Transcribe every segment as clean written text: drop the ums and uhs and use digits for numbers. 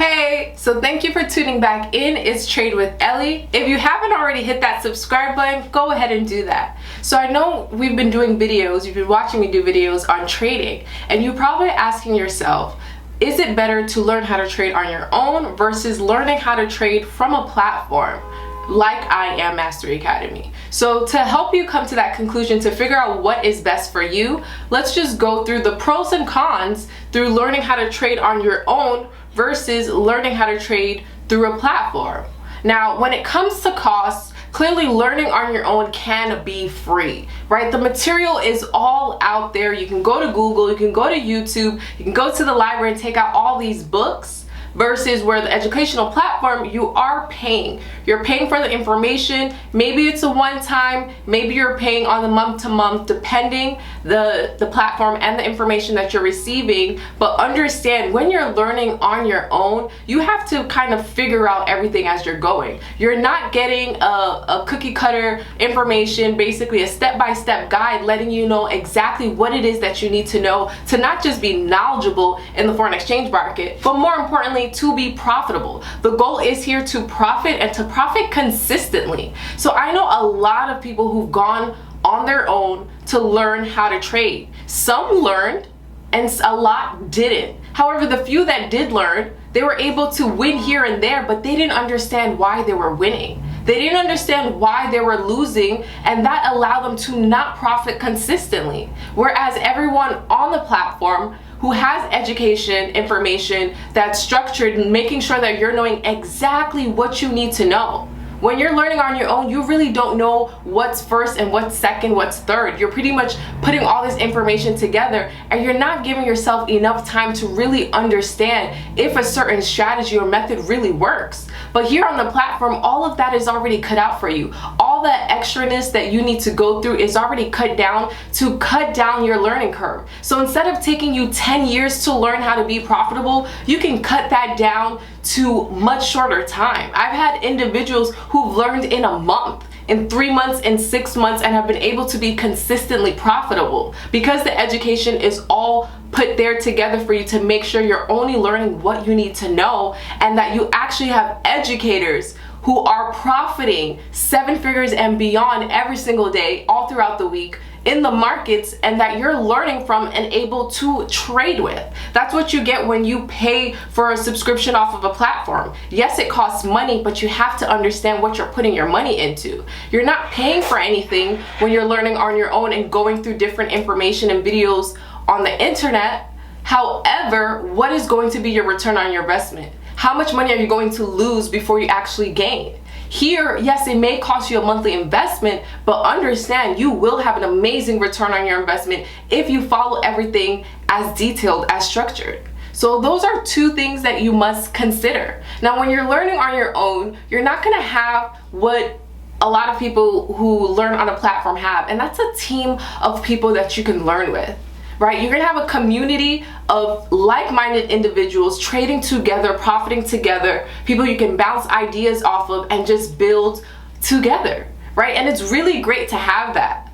Hey, so thank you for tuning back in. It's Trade with Ellie. If you haven't already hit that subscribe button, go ahead and do that. So I know we've been doing videos, you've been watching me do videos on trading, and you're probably asking yourself, is it better to learn how to trade on your own versus learning how to trade from a platform like I Am Mastery Academy? So to help you come to that conclusion, to figure out what is best for you, let's just go through the pros and cons through learning how to trade on your own versus learning how to trade through a platform. Now, when it comes to costs, clearly learning on your own can be free, right? The material is all out there. You can go to Google, you can go to YouTube, you can go to the library and take out all these books, versus where the educational platform, you are paying. You're paying for the information. Maybe it's a one-time, maybe you're paying on the month-to-month, depending the platform and the information that you're receiving. But understand, when you're learning on your own, you have to kind of figure out everything as you're going. You're not getting a cookie cutter information, basically a step-by-step guide letting you know exactly what it is that you need to know to not just be knowledgeable in the foreign exchange market, but more importantly, to be profitable. The goal is here to profit, and to profit consistently. So I know a lot of people who've gone on their own to learn how to trade. Some learned and a lot didn't. However, the few that did learn, they were able to win here and there, but they didn't understand why they were winning. They didn't understand why they were losing, and that allowed them to not profit consistently. Whereas everyone on the platform who has education information that's structured and making sure that you're knowing exactly what you need to know. When you're learning on your own, you really don't know what's first and what's second, what's third. You're pretty much putting all this information together, and you're not giving yourself enough time to really understand if a certain strategy or method really works. But here on the platform, all of that is already cut out for you. All the extraness that you need to go through is already cut down to cut down your learning curve. So instead of taking you 10 years to learn how to be profitable, you can cut that down to much shorter time. I've had individuals who've learned in a month, in 3 months, in 6 months, and have been able to be consistently profitable because the education is all put there together for you to make sure you're only learning what you need to know, and that you actually have educators who are profiting 7 figures and beyond every single day, all throughout the week, in the markets, and that you're learning from and able to trade with. That's what you get when you pay for a subscription off of a platform. Yes, it costs money, but you have to understand what you're putting your money into. You're not paying for anything when you're learning on your own and going through different information and videos on the internet. However, what is going to be your return on your investment? How much money are you going to lose before you actually gain? Here, yes, it may cost you a monthly investment, but understand you will have an amazing return on your investment if you follow everything as detailed, as structured. So those are two things that you must consider. Now, when you're learning on your own, you're not gonna have what a lot of people who learn on a platform have, and that's a team of people that you can learn with. Right? You're gonna have a community of like-minded individuals trading together, profiting together, people you can bounce ideas off of and just build together, right? And it's really great to have that.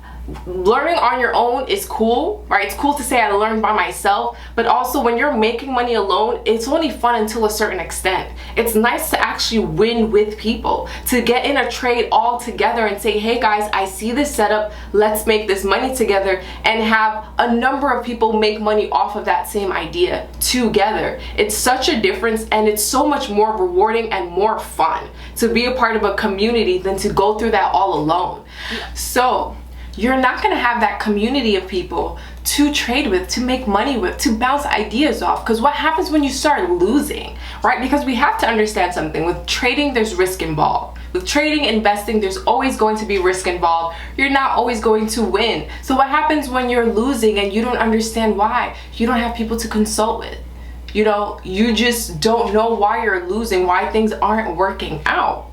Learning on your own is cool, right? It's cool to say I learned by myself, but also when you're making money alone, it's only fun until a certain extent. It's nice to actually win with people, to get in a trade all together and say, hey guys, I see this setup, let's make this money together, and have a number of people make money off of that same idea together. It's such a difference, and it's so much more rewarding and more fun to be a part of a community than to go through that all alone. So you're not gonna have that community of people to trade with, to make money with, to bounce ideas off. Because what happens when you start losing, right? Because we have to understand something. With trading, there's risk involved. With trading, investing, there's always going to be risk involved. You're not always going to win. So what happens when you're losing and you don't understand why? You don't have people to consult with. You know, you just don't know why you're losing, why things aren't working out.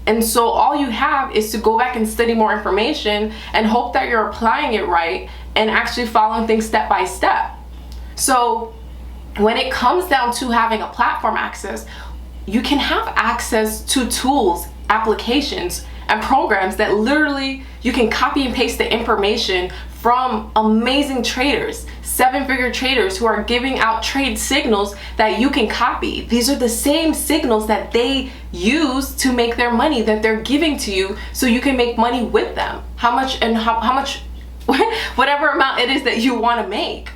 And so all you have is to go back and study more information and hope that you're applying it right and actually following things step by step. So when it comes down to having a platform access, you can have access to tools, applications, and programs that literally you can copy and paste the information from amazing traders, seven-figure traders who are giving out trade signals that you can copy. These are the same signals that they use to make their money, that they're giving to you so you can make money with them. How much, whatever amount it is that you want to make.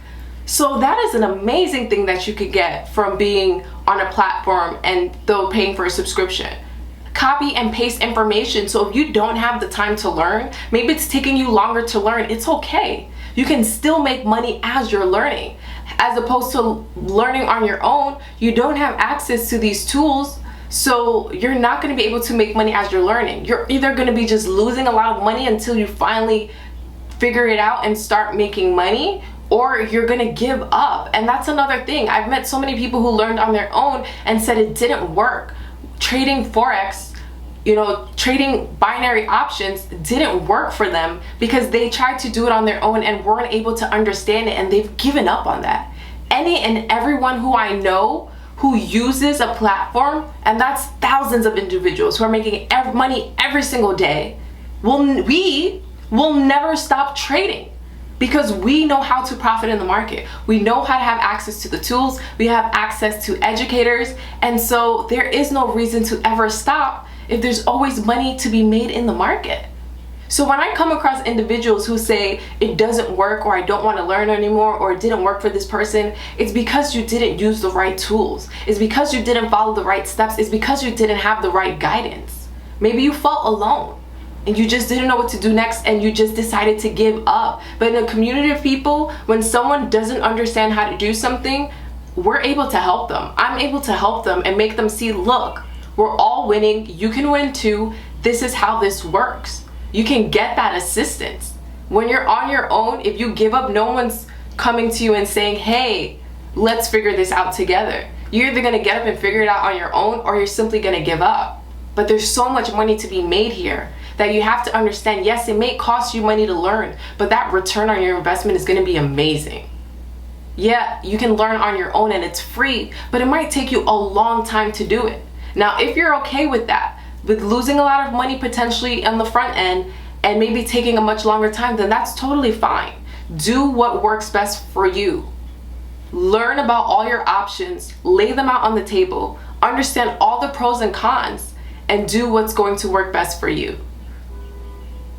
So that is an amazing thing that you could get from being on a platform and though paying for a subscription. Copy and paste information. So if you don't have the time to learn, maybe it's taking you longer to learn, it's okay. You can still make money as you're learning. As opposed to learning on your own, you don't have access to these tools, so you're not going to be able to make money as you're learning. You're either going to be just losing a lot of money until you finally figure it out and start making money, or you're gonna give up. And that's another thing. I've met so many people who learned on their own and said it didn't work. Trading Forex, trading binary options didn't work for them because they tried to do it on their own and weren't able to understand it, and they've given up on that. Any and everyone who I know who uses a platform, and that's thousands of individuals who are making money every single day, we will never stop trading. Because we know how to profit in the market. We know how to have access to the tools. We have access to educators. And so there is no reason to ever stop if there's always money to be made in the market. So when I come across individuals who say it doesn't work, or I don't want to learn anymore, or it didn't work for this person, it's because you didn't use the right tools. It's because you didn't follow the right steps. It's because you didn't have the right guidance. Maybe you felt alone and you just didn't know what to do next, and you just decided to give up. But in a community of people, when someone doesn't understand how to do something, we're able to help them. I'm able to help them and make them see, look, we're all winning. You can win too. This is how this works. You can get that assistance. When you're on your own, if you give up, no one's coming to you and saying, hey, let's figure this out together. You're either gonna get up and figure it out on your own, or you're simply gonna give up. But there's so much money to be made here that you have to understand, yes, it may cost you money to learn, but that return on your investment is going to be amazing. Yeah, you can learn on your own and it's free, but it might take you a long time to do it. Now, if you're okay with that, with losing a lot of money potentially on the front end and maybe taking a much longer time, then that's totally fine. Do what works best for you. Learn about all your options, lay them out on the table, understand all the pros and cons, and do what's going to work best for you.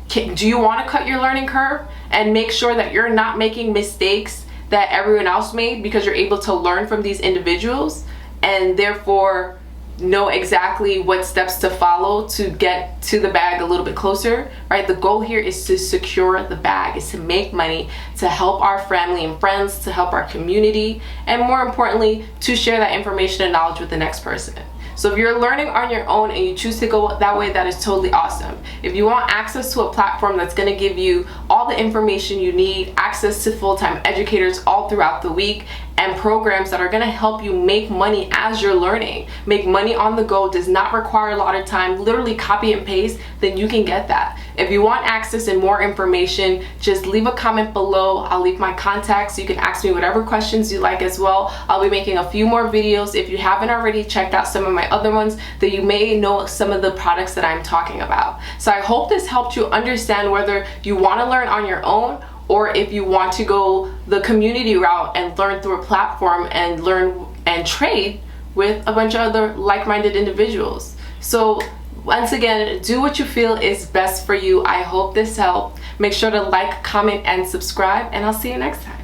Do you want to cut your learning curve and make sure that you're not making mistakes that everyone else made, because you're able to learn from these individuals and therefore know exactly what steps to follow to get to the bag a little bit closer, right? The goal here is to secure the bag, is to make money, to help our family and friends, to help our community, and more importantly, to share that information and knowledge with the next person. So if you're learning on your own and you choose to go that way, that is totally awesome. If you want access to a platform that's going to give you all the information you need, access to full-time educators all throughout the week, and programs that are going to help you make money as you're learning. Make money on the go, does not require a lot of time, literally copy and paste, then you can get that. If you want access and more information, just leave a comment below. I'll leave my contacts. You can ask me whatever questions you like as well. I'll be making a few more videos. If you haven't already checked out some of my other ones, that you may know some of the products that I'm talking about. So I hope this helped you understand whether you want to learn on your own, or if you want to go the community route and learn through a platform and learn and trade with a bunch of other like-minded individuals. So once again, do what you feel is best for you. I hope this helped. Make sure to like, comment, and subscribe, and I'll see you next time.